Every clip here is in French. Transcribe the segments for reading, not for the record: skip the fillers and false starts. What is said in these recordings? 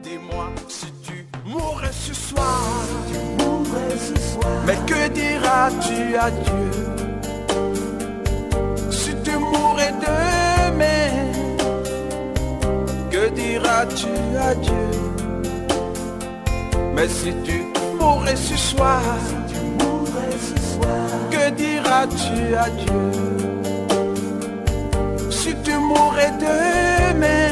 Dis-moi si tu mourrais ce soir, mais que diras-tu à Dieu? Si tu mourrais demain, que diras-tu à Dieu? Mais si tu mourrais ce soir, que diras-tu à Dieu? Si tu mourrais demain,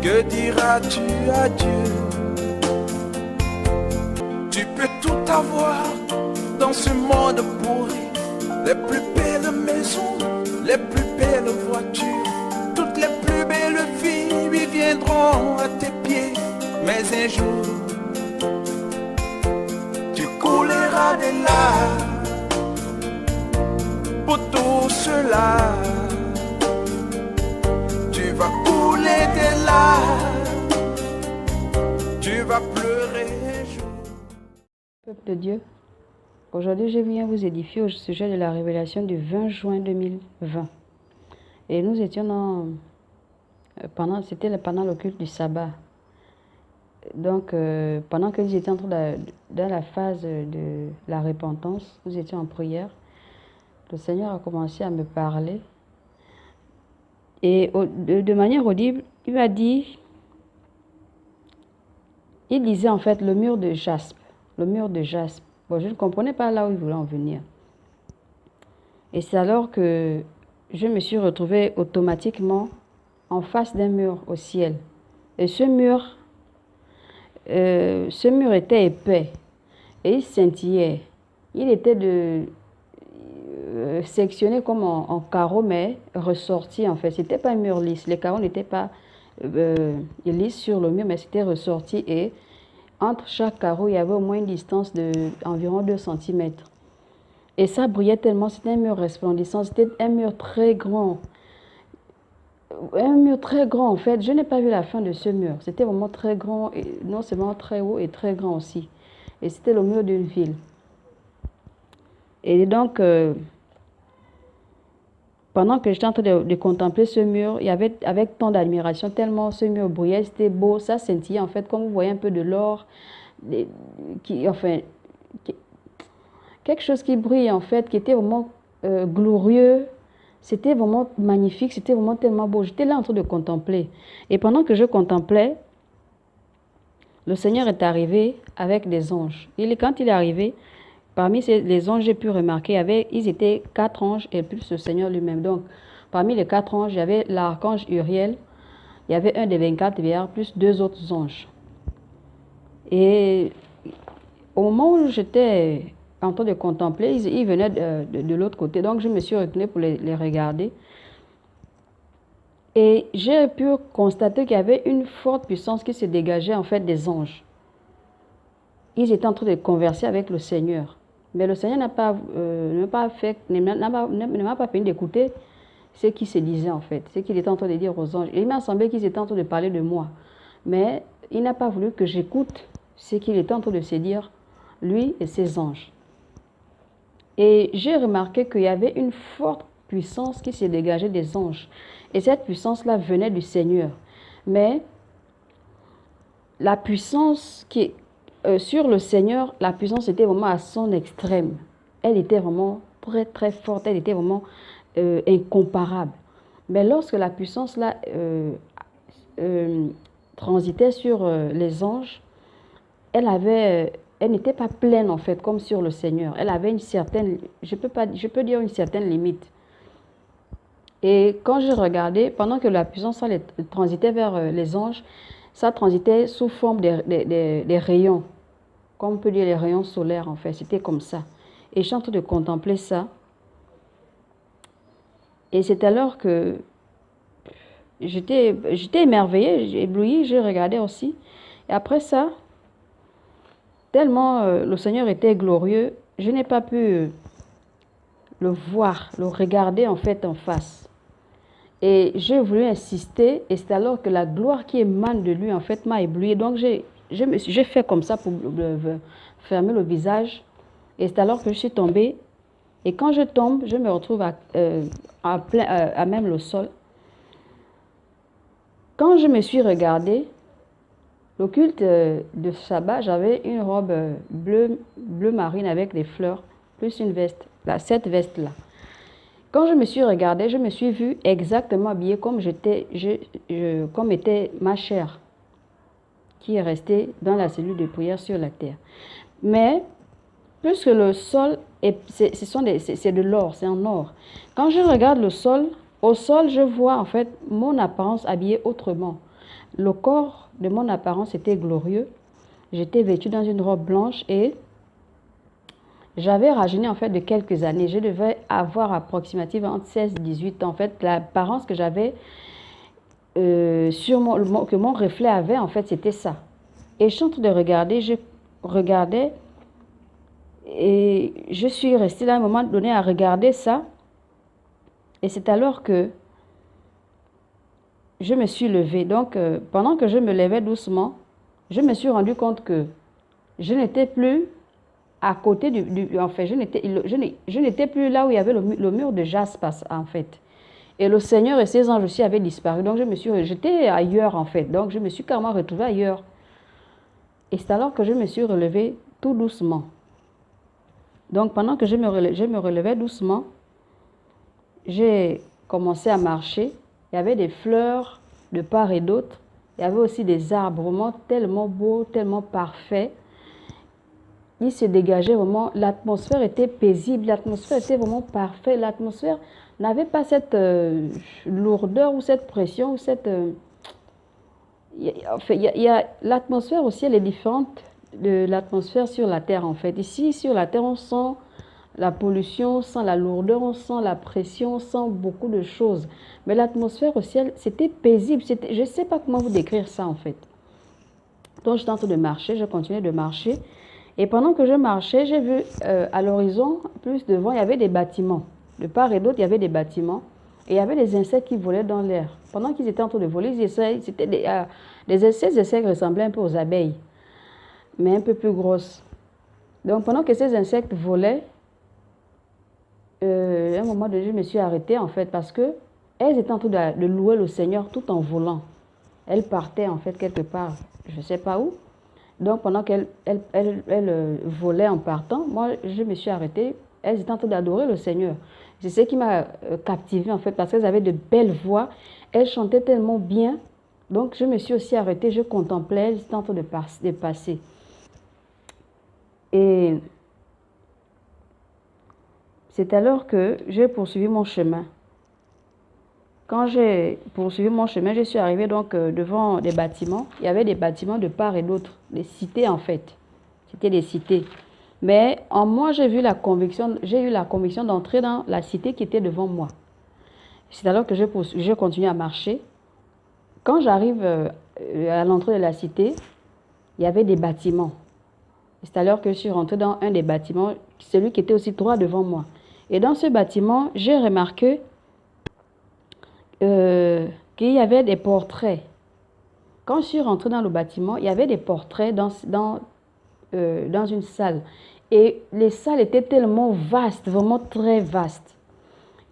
que diras-tu à Dieu? Tu peux tout avoir dans ce monde pourri, les plus belles maisons, les plus belles voitures, toutes les plus belles filles lui viendront à tes pieds. Mais un jour, tu couleras des larmes pour tout cela. Tu vas couler des larmes, tu vas pleurer un jour. Peuple de Dieu, aujourd'hui je viens vous édifier au sujet de la révélation du 20 juin 2020. Et nous étions pendant le culte du sabbat. Donc, pendant que nous étions dans la phase de la repentance, nous étions en prière, le Seigneur a commencé à me parler. Et de manière audible, il m'a dit, il disait en fait le mur de jaspe. Le mur de jaspe. Bon, je ne comprenais pas là où il voulait en venir. Et c'est alors que je me suis retrouvée automatiquement en face d'un mur au ciel. Et ce mur était épais et il scintillait. Il était sectionné comme en carreaux, mais ressorti en fait. C'était pas un mur lisse. Les carreaux n'étaient pas lisses sur le mur, mais c'était ressorti. Et entre chaque carreau, il y avait au moins une distance d'environ 2 cm. Et ça brillait tellement. C'était un mur resplendissant. C'était un mur très grand. Un mur très grand en fait. Je n'ai pas vu la fin de ce mur. C'était vraiment très grand, et non seulement très haut et très grand aussi. Et c'était le mur d'une ville. Et donc, pendant que j'étais en train de contempler ce mur, il y avait avec tant d'admiration, tellement ce mur brillait, c'était beau, ça scintillait en fait, comme vous voyez un peu de l'or, quelque chose qui brille en fait, qui était vraiment glorieux. C'était vraiment magnifique, c'était vraiment tellement beau. J'étais là en train de contempler. Et pendant que je contemplais, le Seigneur est arrivé avec des anges. Quand il est arrivé, parmi les anges, j'ai pu remarquer, ils étaient 4 anges et plus le Seigneur lui-même. Donc, parmi les 4 anges, il y avait l'archange Uriel, il y avait un des 24 vieillards, plus 2 autres anges. Et au moment où j'étais en train de contempler, ils venaient de l'autre côté. Donc, je me suis retenue pour les regarder. Et j'ai pu constater qu'il y avait une forte puissance qui se dégageait en fait des anges. Ils étaient en train de converser avec le Seigneur. Mais le Seigneur ne m'a pas permis d'écouter ce qui se disait en fait, ce qu'il était en train de dire aux anges. Et il m'a semblé qu'ils étaient en train de parler de moi. Mais il n'a pas voulu que j'écoute ce qu'il était en train de se dire, lui et ses anges. Et j'ai remarqué qu'il y avait une forte puissance qui se dégageait des anges. Et cette puissance-là venait du Seigneur. Mais la puissance sur le Seigneur, la puissance était vraiment à son extrême. Elle était vraiment très très forte, elle était vraiment incomparable. Mais lorsque la puissance-là transitait sur les anges, elle n'était pas pleine en fait comme sur le Seigneur. Elle avait une certaine, je peux dire une certaine limite. Et quand je regardais, pendant que la puissance transitait vers les anges, ça transitait sous forme des rayons. Comme on peut dire les rayons solaires en fait, c'était comme ça. Et je suis en train de contempler ça. Et c'est alors que j'étais émerveillée, éblouie, je regardais aussi. Et après ça, tellement le Seigneur était glorieux, je n'ai pas pu le voir, le regarder en fait en face. Et j'ai voulu insister, et c'est alors que la gloire qui émane de lui en fait m'a ébloui. Donc j'ai fait comme ça pour fermer le visage. Et c'est alors que je suis tombée. Et quand je tombe, je me retrouve à même le sol. Quand je me suis regardée, Le culte de Shabbat, j'avais une robe bleu marine avec des fleurs, plus une veste, là, cette veste-là. Quand je me suis regardée, je me suis vue exactement habillée comme comme était ma chair, qui est restée dans la cellule de prière sur la terre. Mais, puisque le sol, c'est de l'or, c'est en or. Quand je regarde le sol, au sol, je vois en fait mon apparence habillée autrement. Le corps de mon apparence était glorieux. J'étais vêtue dans une robe blanche et j'avais rajeuni en fait de quelques années. Je devais avoir approximativement entre 16 et 18 ans. En fait, l'apparence que j'avais que mon reflet avait, en fait, c'était ça. Et je suis en train de regarder, je regardais et je suis restée là à un moment donné à regarder ça. Et c'est alors que je me suis levée. Donc, pendant que je me levais doucement, je me suis rendu compte que je n'étais plus à côté enfin, je n'étais plus là où il y avait le mur de jaspe, en fait. Et le Seigneur et ses anges aussi avaient disparu. Donc, j'étais ailleurs, en fait. Donc, je me suis carrément retrouvée ailleurs. Et c'est alors que je me suis relevée tout doucement. Donc, pendant que je me relevais doucement, j'ai commencé à marcher. Il y avait des fleurs de part et d'autre. Il y avait aussi des arbres vraiment tellement beaux, tellement parfaits. Il se dégageait vraiment, l'atmosphère était paisible, l'atmosphère était vraiment parfaite. L'atmosphère n'avait pas cette lourdeur ou cette pression ou cette... enfin, l'atmosphère aussi, elle est différente de l'atmosphère sur la Terre en fait. Ici, sur la Terre, on sent la pollution, on sent la lourdeur, on sent la pression, on sent beaucoup de choses. Mais l'atmosphère au ciel, c'était paisible. Je ne sais pas comment vous décrire ça en fait. Donc, j'étais en train de marcher, je continuais de marcher. Et pendant que je marchais, j'ai vu à l'horizon, plus devant, il y avait des bâtiments. De part et d'autre, il y avait des bâtiments. Et il y avait des insectes qui volaient dans l'air. Pendant qu'ils étaient en train de voler, c'était ces insectes ressemblaient un peu aux abeilles, mais un peu plus grosses. Donc pendant que ces insectes volaient, à un moment donné, je me suis arrêtée en fait parce que elles étaient en train de louer le Seigneur tout en volant. Elles partaient en fait quelque part, je ne sais pas où. Donc pendant qu'elles volaient en partant, moi je me suis arrêtée. Elles étaient en train d'adorer le Seigneur. C'est ce qui m'a captivée en fait parce qu'elles avaient de belles voix. Elles chantaient tellement bien. Donc je me suis aussi arrêtée, je contemplais, elles étaient en train de passer. Et c'est alors que j'ai poursuivi mon chemin. Quand j'ai poursuivi mon chemin, je suis arrivée donc devant des bâtiments. Il y avait des bâtiments de part et d'autre, des cités en fait. C'était des cités. Mais en moi, j'ai eu la conviction d'entrer dans la cité qui était devant moi. C'est alors que je continue à marcher. Quand j'arrive à l'entrée de la cité, il y avait des bâtiments. C'est alors que je suis rentrée dans un des bâtiments, celui qui était aussi droit devant moi. Et dans ce bâtiment, j'ai remarqué qu'il y avait des portraits. Quand je suis rentrée dans le bâtiment, il y avait des portraits dans une salle. Et les salles étaient tellement vastes, vraiment très vastes.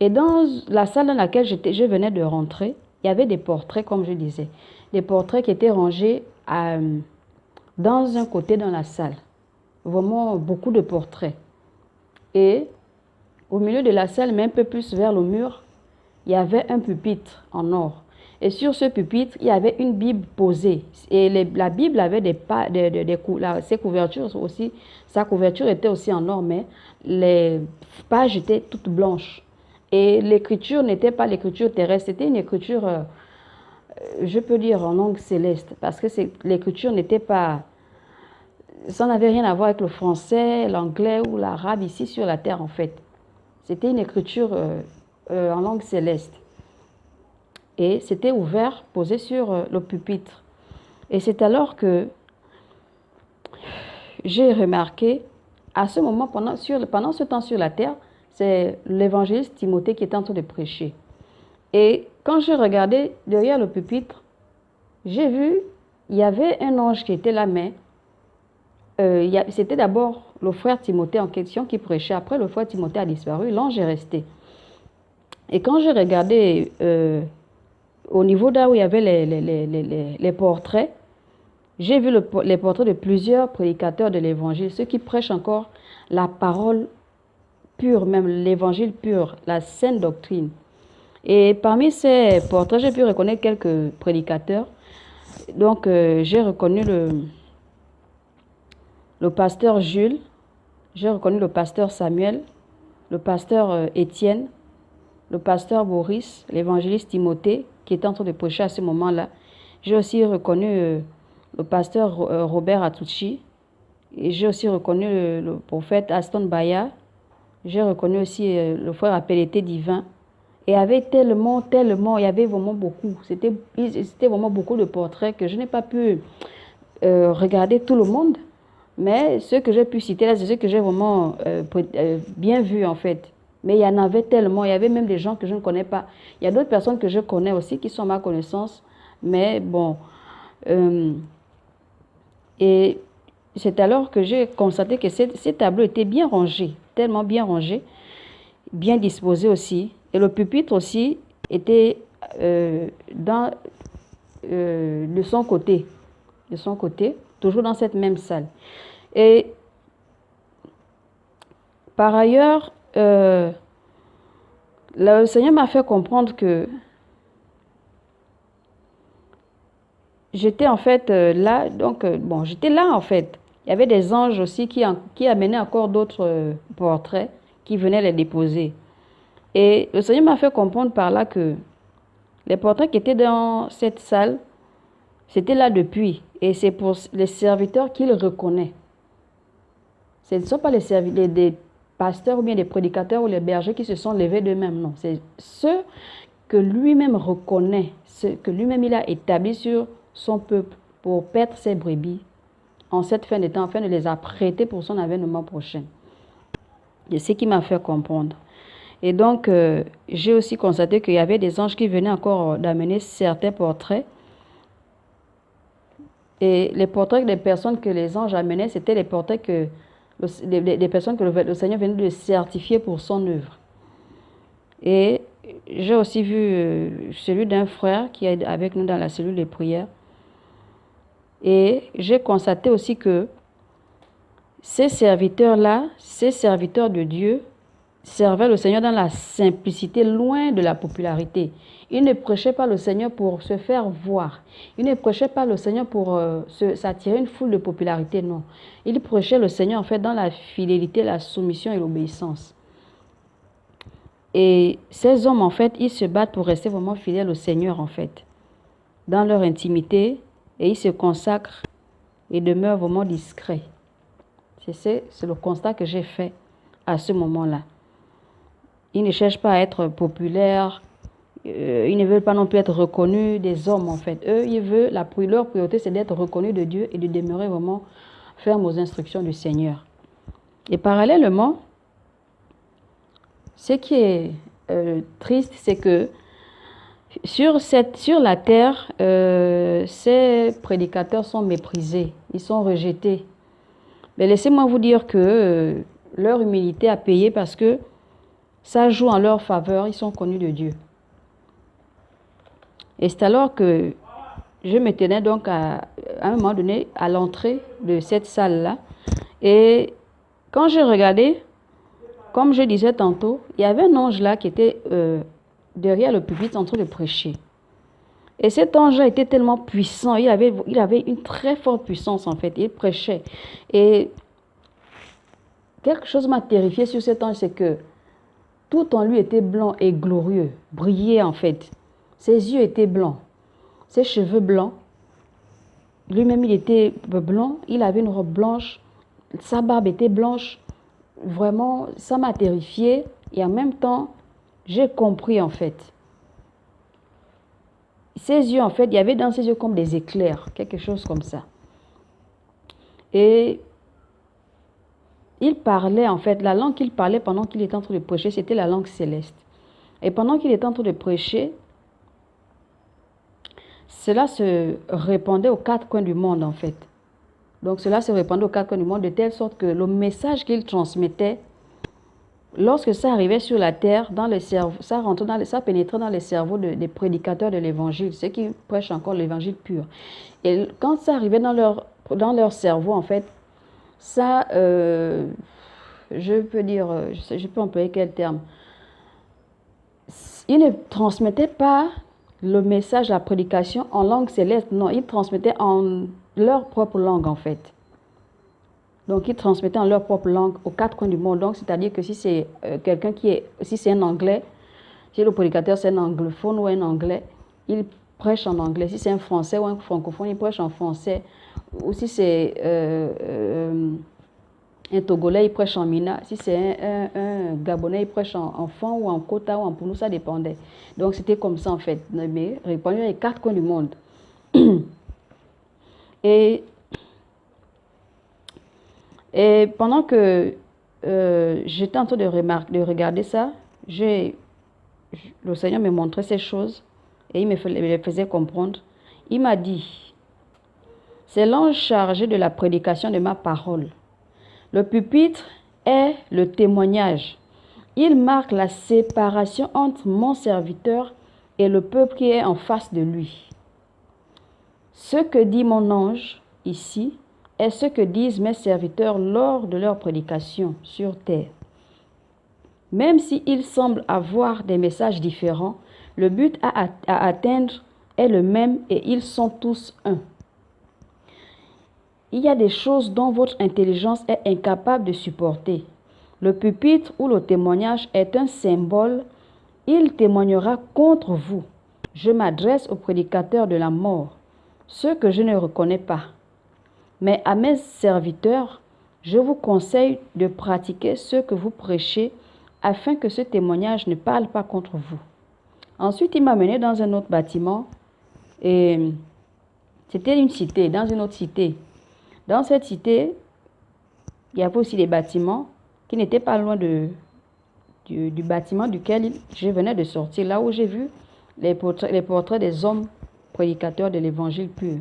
Et dans la salle dans laquelle je venais de rentrer, il y avait des portraits, comme je disais. Des portraits qui étaient rangés dans un côté dans la salle. Vraiment beaucoup de portraits. Et au milieu de la salle, mais un peu plus vers le mur, il y avait un pupitre en or. Et sur ce pupitre, il y avait une Bible posée. Et la Bible avait ses couvertures aussi. Sa couverture était aussi en or, mais les pages étaient toutes blanches. Et l'écriture n'était pas l'écriture terrestre, c'était une écriture, je peux dire en langue céleste. Parce que l'écriture n'était pas... Ça n'avait rien à voir avec le français, l'anglais ou l'arabe ici sur la terre en fait. C'était une écriture en langue céleste. Et c'était ouvert, posé sur le pupitre. Et c'est alors que j'ai remarqué, à ce moment, pendant ce temps sur la terre, c'est l'évangéliste Timothée qui était en train de prêcher. Et quand je regardais derrière le pupitre, j'ai vu, il y avait un ange qui était là, mais c'était d'abord le frère Timothée en question qui prêchait. Après, le frère Timothée a disparu, l'ange est resté. Et quand j'ai regardé au niveau là où il y avait les portraits, J'ai vu les portraits de plusieurs prédicateurs de l'évangile, ceux qui prêchent encore la parole pure, même l'évangile pur, la sainte doctrine. Et parmi ces portraits, j'ai pu reconnaître quelques prédicateurs. Donc, j'ai reconnu le pasteur Jules, j'ai reconnu le pasteur Samuel, le pasteur Étienne, le pasteur Boris, l'évangéliste Timothée, qui était en train de prêcher à ce moment-là. J'ai aussi reconnu le pasteur Robert Atucci. Et j'ai aussi reconnu le prophète Aston Baya. J'ai reconnu aussi le frère Appelleté Divin. Et il y avait tellement, il y avait vraiment beaucoup. C'était vraiment beaucoup de portraits que je n'ai pas pu regarder tout le monde. Mais ceux que j'ai pu citer là, c'est ceux que j'ai vraiment bien vus en fait. Mais il y en avait tellement, il y avait même des gens que je ne connais pas. Il y a d'autres personnes que je connais aussi qui sont à ma connaissance. Mais bon, et c'est alors que j'ai constaté que ces tableaux étaient bien rangés, tellement bien rangés, bien disposés aussi. Et le pupitre aussi était de son côté, toujours dans cette même salle. Et par ailleurs, le Seigneur m'a fait comprendre que j'étais en fait là, donc bon, j'étais là en fait. Il y avait des anges aussi qui amenaient encore d'autres portraits qui venaient les déposer. Et le Seigneur m'a fait comprendre par là que les portraits qui étaient dans cette salle, c'était là depuis. Et c'est pour les serviteurs qu'il reconnaît. Ce ne sont pas des pasteurs ou bien des prédicateurs ou les bergers qui se sont levés d'eux-mêmes, non. C'est ceux que lui-même reconnaît, ceux que lui-même il a établi sur son peuple pour paître ses brebis en cette fin de temps, afin de les apprêter pour son avènement prochain. C'est ce qui m'a fait comprendre. Et donc, j'ai aussi constaté qu'il y avait des anges qui venaient encore d'amener certains portraits. Et les portraits des personnes que les anges amenaient, c'était les portraits des personnes que le Seigneur venait de certifier pour son œuvre. Et j'ai aussi vu celui d'un frère qui est avec nous dans la cellule de prière. Et j'ai constaté aussi que ces serviteurs-là, ces serviteurs de Dieu, servaient le Seigneur dans la simplicité, loin de la popularité. Ils ne prêchaient pas le Seigneur pour se faire voir. Ils ne prêchaient pas le Seigneur pour s'attirer une foule de popularité, non. Ils prêchaient le Seigneur en fait dans la fidélité, la soumission et l'obéissance. Et ces hommes en fait, ils se battent pour rester vraiment fidèles au Seigneur en fait, dans leur intimité, et ils se consacrent et demeurent vraiment discrets. C'est le constat que j'ai fait à ce moment-là. Ils ne cherchent pas à être populaires, ils ne veulent pas non plus être reconnus des hommes en fait. Eux, leur priorité c'est d'être reconnus de Dieu et de demeurer vraiment fermes aux instructions du Seigneur. Et parallèlement, ce qui est triste, c'est que sur la terre, ces prédicateurs sont méprisés, ils sont rejetés. Mais laissez-moi vous dire que leur humilité a payé parce que ça joue en leur faveur, ils sont connus de Dieu. Et c'est alors que je me tenais donc à un moment donné à l'entrée de cette salle-là. Et quand j'ai regardé, comme je disais tantôt, il y avait un ange là qui était derrière le pupitre en train de prêcher. Et cet ange-là était tellement puissant, il avait une très forte puissance en fait, il prêchait. Et quelque chose m'a terrifié sur cet ange, c'est que tout en lui était blanc et glorieux, brillait en fait. Ses yeux étaient blancs, ses cheveux blancs. Lui-même, il était blanc, il avait une robe blanche, sa barbe était blanche. Vraiment, ça m'a terrifié et en même temps, j'ai compris en fait. Ses yeux, en fait, il y avait dans ses yeux comme des éclairs, quelque chose comme ça. Et il parlait, en fait, la langue qu'il parlait pendant qu'il était en train de prêcher, c'était la langue céleste. Et pendant qu'il était en train de prêcher, cela se répandait aux quatre coins du monde, en fait. Donc, cela se répandait aux quatre coins du monde de telle sorte que le message qu'il transmettait lorsque ça arrivait sur la terre, dans le cerveau, ça pénétrait dans les cerveaux des prédicateurs de l'évangile, ceux qui prêchent encore l'évangile pur. Et quand ça arrivait dans leur cerveau, en fait, ça, je peux dire, je peux employer quel terme? Ils ne transmettaient pas le message, la prédication en langue céleste, non, ils transmettaient en leur propre langue, en fait. Donc, ils transmettaient en leur propre langue aux quatre coins du monde. Donc, c'est-à-dire que si c'est quelqu'un si c'est un anglais, si le prédicateur c'est un anglophone ou un anglais, il prêche en anglais. Si c'est un français ou un francophone, il prêche en français. Ou si c'est un Togolais, il prêche en Mina. Si c'est un Gabonais, il prêche en Fan ou en Kota ou en Pounou, ça dépendait. Donc, c'était comme ça, en fait. Mais répandu dans les quatre coins du monde. Et pendant que j'étais en train de regarder ça, le Seigneur me montrait ces choses et il me les faisait comprendre. Il m'a dit, c'est l'ange chargé de la prédication de ma parole. Le pupitre est le témoignage. Il marque la séparation entre mon serviteur et le peuple qui est en face de lui. Ce que dit mon ange ici est ce que disent mes serviteurs lors de leur prédication sur terre. Même s'ils semblent avoir des messages différents, le but à atteindre est le même et ils sont tous un. Il y a des choses dont votre intelligence est incapable de supporter. Le pupitre ou le témoignage est un symbole. Il témoignera contre vous. Je m'adresse aux prédicateurs de la mort, ceux que je ne reconnais pas. Mais à mes serviteurs, je vous conseille de pratiquer ce que vous prêchez afin que ce témoignage ne parle pas contre vous. Ensuite, il m'a mené dans un autre bâtiment et c'était une cité, dans une autre cité. Dans cette cité, il y avait aussi des bâtiments qui n'étaient pas loin du bâtiment duquel je venais de sortir, là où j'ai vu les portraits des hommes prédicateurs de l'évangile pur.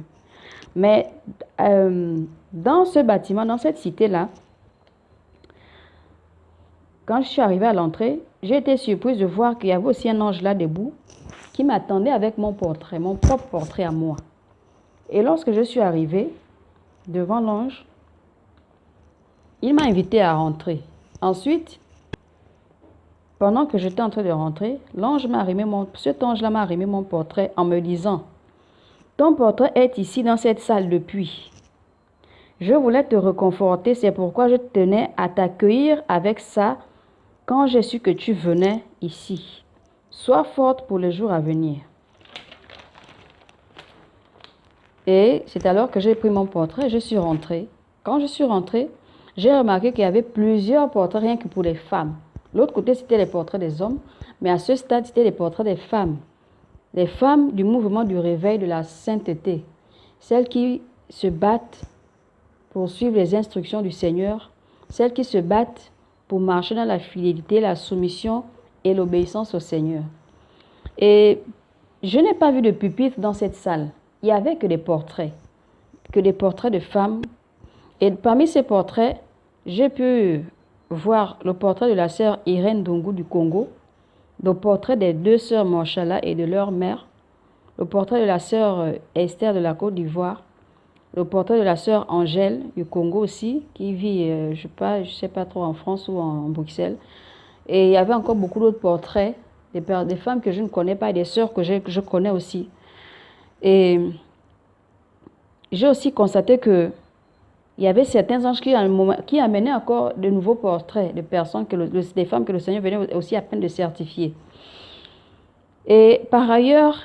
Mais dans ce bâtiment, dans cette cité-là, quand je suis arrivée à l'entrée, j'ai été surprise de voir qu'il y avait aussi un ange là debout qui m'attendait avec mon portrait, mon propre portrait à moi. Et lorsque je suis arrivée devant l'ange, il m'a invité à rentrer. Ensuite, pendant que j'étais en train de rentrer, cet ange-là m'a arrimé mon portrait en me disant, « Ton portrait est ici dans cette salle depuis. Je voulais te réconforter, c'est pourquoi je tenais à t'accueillir avec ça quand j'ai su que tu venais ici. Sois forte pour les jours à venir. » Et c'est alors que j'ai pris mon portrait et je suis rentrée. Quand je suis rentrée, j'ai remarqué qu'il y avait plusieurs portraits rien que pour les femmes. L'autre côté, c'était les portraits des hommes, mais à ce stade, c'était les portraits des femmes. Les femmes du mouvement du réveil de la sainteté, celles qui se battent pour suivre les instructions du Seigneur, celles qui se battent pour marcher dans la fidélité, la soumission et l'obéissance au Seigneur. Et je n'ai pas vu de pupitre dans cette salle. Il n'y avait que des portraits de femmes. Et parmi ces portraits, j'ai pu voir le portrait de la sœur Irène Dongou du Congo, le portrait des deux sœurs Manchala et de leur mère, le portrait de la sœur Esther de la Côte d'Ivoire, le portrait de la sœur Angèle du Congo aussi, qui vit, je sais pas trop, en France ou en Bruxelles. Et il y avait encore beaucoup d'autres portraits, des femmes que je ne connais pas et des sœurs que je connais aussi. Et j'ai aussi constaté que il y avait certains anges qui amenaient encore de nouveaux portraits de personnes, des femmes que le Seigneur venait aussi à peine de certifier. Et par ailleurs,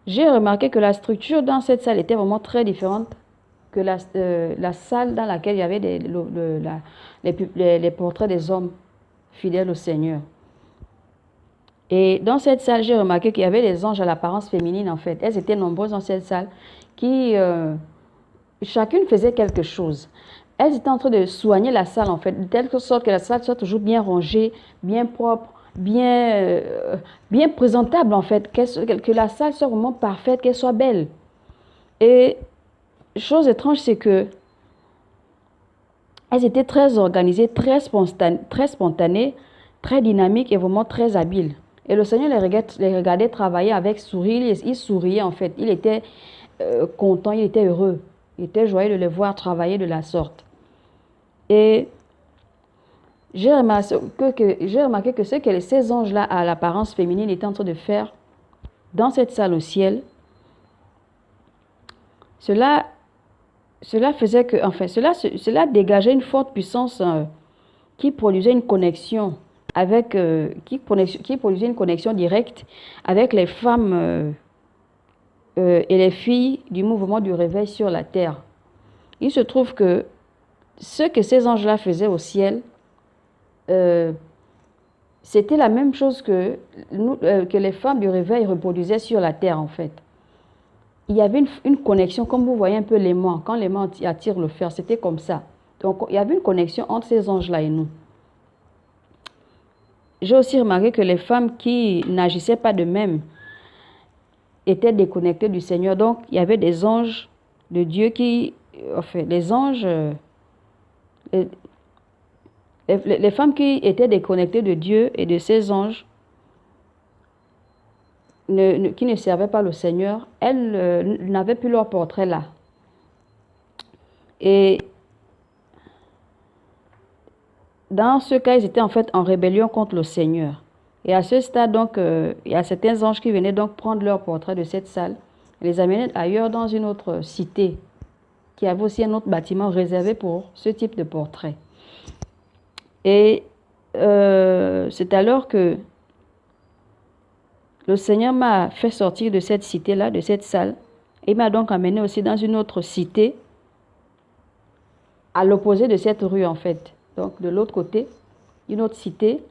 j'ai remarqué que la structure dans cette salle était vraiment très différente que la salle dans laquelle il y avait les portraits des hommes fidèles au Seigneur. Et dans cette salle, j'ai remarqué qu'il y avait des anges à l'apparence féminine, en fait. Elles étaient nombreuses dans cette salle qui... chacune faisait quelque chose. Elles étaient en train de soigner la salle, en fait, de telle sorte que la salle soit toujours bien rangée, bien propre, bien présentable, en fait, que la salle soit vraiment parfaite, qu'elle soit belle. Et chose étrange, c'est que elles étaient très organisées, très spontanées. très dynamiques et vraiment très habiles. Et le Seigneur les regardait travailler avec sourire. Il souriait en fait. Il était content, il était heureux. Il était joyeux de les voir travailler de la sorte. Et j'ai remarqué que ce que ces anges-là à l'apparence féminine étaient en train de faire dans cette salle au ciel, cela faisait que, enfin, cela dégageait une forte puissance qui produisait une connexion avec, qui produisait une connexion directe avec les femmes et les filles du mouvement du réveil sur la terre. Il se trouve que ce que ces anges-là faisaient au ciel, c'était la même chose que les femmes du réveil reproduisaient sur la terre en fait. Il y avait une connexion, comme vous voyez un peu l'aimant, quand l'aimant attire le fer, c'était comme ça. Donc il y avait une connexion entre ces anges-là et nous. J'ai aussi remarqué que les femmes qui n'agissaient pas de même étaient déconnectées du Seigneur. Donc il y avait des anges de Dieu qui, enfin, les anges, les femmes qui étaient déconnectées de Dieu et de ses anges, qui ne servaient pas le Seigneur, elles n'avaient plus leur portrait là. Et dans ce cas, ils étaient en fait en rébellion contre le Seigneur. Et à ce stade, donc, il y a certains anges qui venaient donc prendre leur portrait de cette salle et les amener ailleurs dans une autre cité, qui avait aussi un autre bâtiment réservé pour ce type de portrait. Et c'est alors que le Seigneur m'a fait sortir de cette cité-là, de cette salle, et m'a donc amené aussi dans une autre cité, à l'opposé de cette rue en fait. Donc de l'autre côté, une autre cité.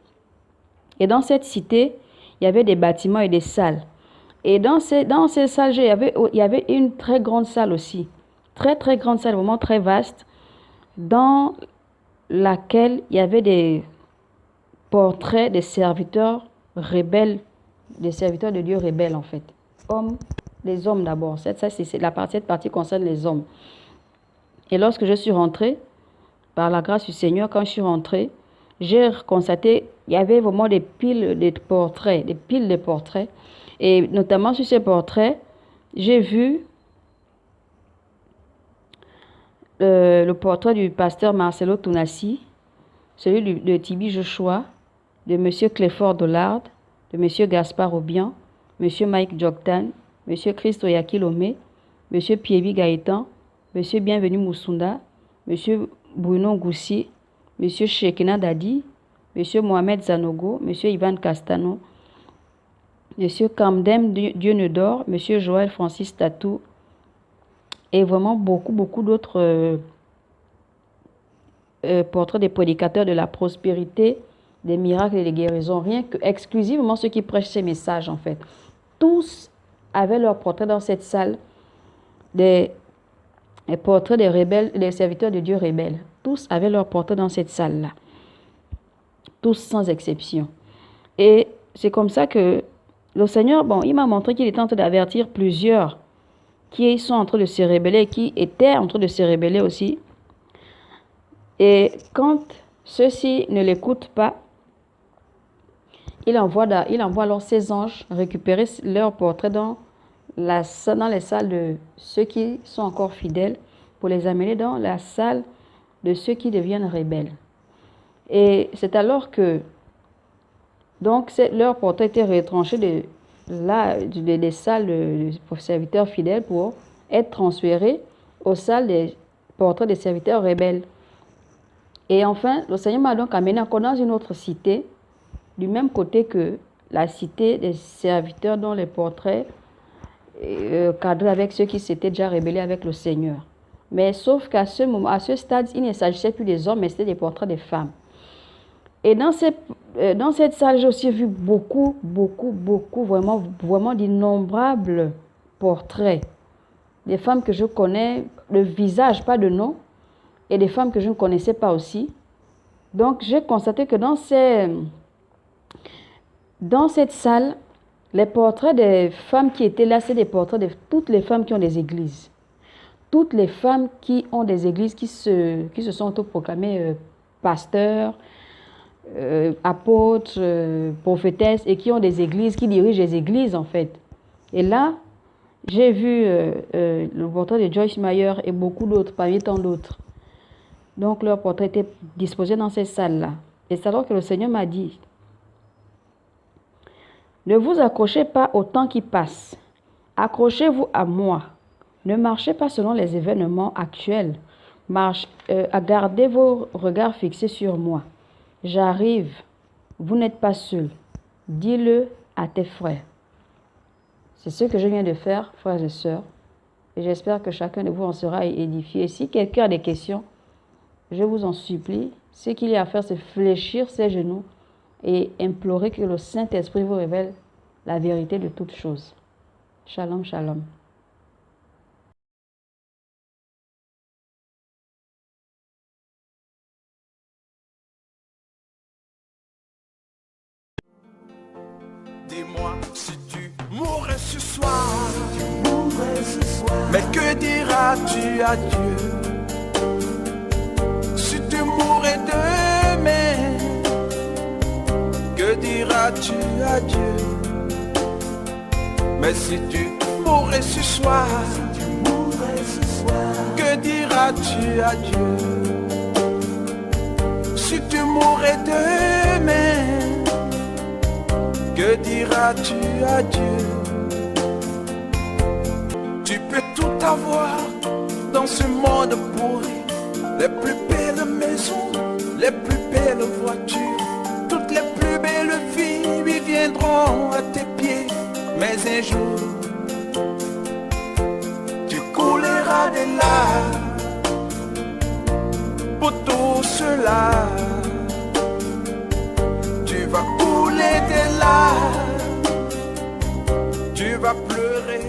Et dans cette cité, il y avait des bâtiments et des salles. Et dans ces salles, il y avait une très grande salle aussi. Très très grande salle, vraiment très vaste, dans laquelle il y avait des portraits des serviteurs rebelles, des serviteurs de Dieu rebelles en fait. Les hommes d'abord. Cette partie concerne les hommes. Et lorsque je suis rentrée, par la grâce du Seigneur, quand je suis rentrée, j'ai constaté qu'il y avait vraiment des piles de portraits, des piles de portraits. Et notamment sur ces portraits, j'ai vu le portrait du pasteur Marcelo Tounassi, celui de Tibi Joshua, de M. Cléfort Dollard, de M. Gaspard Obian, M. Mike Joktan, M. Christo Yakilome, M. Piebi Gaëtan, M. Bienvenu Moussunda, M. Bruno Goussi, M. Shekina Dadi, M. Mohamed Zanogo, M. Ivan Castano, M. Kamdem Dieunedor, M. Joël Francis Tatou, et vraiment beaucoup d'autres portraits des prédicateurs de la prospérité, des miracles et des guérisons, rien que exclusivement ceux qui prêchent ces messages en fait. Tous avaient leur portrait dans cette salle, des portraits des rebelles, des serviteurs de Dieu rebelles. Tous avaient leur portrait dans cette salle-là. Tous sans exception. Et c'est comme ça que le Seigneur, il m'a montré qu'il était en train d'avertir plusieurs qui sont en train de se rebeller, qui étaient en train de se rebeller aussi. Et quand ceux-ci ne l'écoutent pas, il envoie alors ses anges récupérer leur portrait dans les salles de ceux qui sont encore fidèles pour les amener dans la salle de ceux qui deviennent rebelles. Et c'est alors que donc leur portrait était retranché des salles de serviteurs fidèles pour être transféré aux salles des portraits des serviteurs rebelles. Et enfin, le Seigneur m'a donc amené encore dans une autre cité, du même côté que la cité des serviteurs dont les portraits cadraient avec ceux qui s'étaient déjà rebellés avec le Seigneur. Mais sauf qu'à ce stade, il ne s'agissait plus des hommes, mais c'était des portraits des femmes. Et dans cette salle, j'ai aussi vu beaucoup, vraiment d'innombrables portraits. Des femmes que je connais, de visage, pas de nom, et des femmes que je ne connaissais pas aussi. Donc, j'ai constaté que dans cette salle, les portraits des femmes qui étaient là, c'est des portraits de toutes les femmes qui ont des églises. Toutes les femmes qui ont des églises, qui se sont autoproclamées pasteurs, apôtres, prophétesses et qui ont des églises, qui dirigent des églises en fait. Et là, j'ai vu le portrait de Joyce Meyer et beaucoup d'autres, parmi tant d'autres. Donc leur portrait était disposé dans ces salles-là. Et c'est alors que le Seigneur m'a dit, ne vous accrochez pas au temps qui passe, accrochez-vous à moi. Ne marchez pas selon les événements actuels, gardez vos regards fixés sur moi. J'arrive, vous n'êtes pas seul. Dis-le à tes frères. C'est ce que je viens de faire, frères et sœurs. Et j'espère que chacun de vous en sera édifié. Si quelqu'un a des questions, je vous en supplie. Ce qu'il y a à faire, c'est fléchir ses genoux et implorer que le Saint-Esprit vous révèle la vérité de toutes choses. Shalom, shalom. Dis-moi si tu mourrais ce soir, mais que diras-tu à Dieu? Si tu mourrais demain, que diras-tu à Dieu? Mais si tu mourrais ce soir, que diras-tu à Dieu? Si tu mourrais demain, que diras-tu à Dieu? Tu peux tout avoir dans ce monde pourri, les plus belles maisons, les plus belles voitures, toutes les plus belles filles lui viendront à tes pieds. Mais un jour, tu couleras des larmes pour tout cela. Tu vas couler des larmes, tu vas pleurer.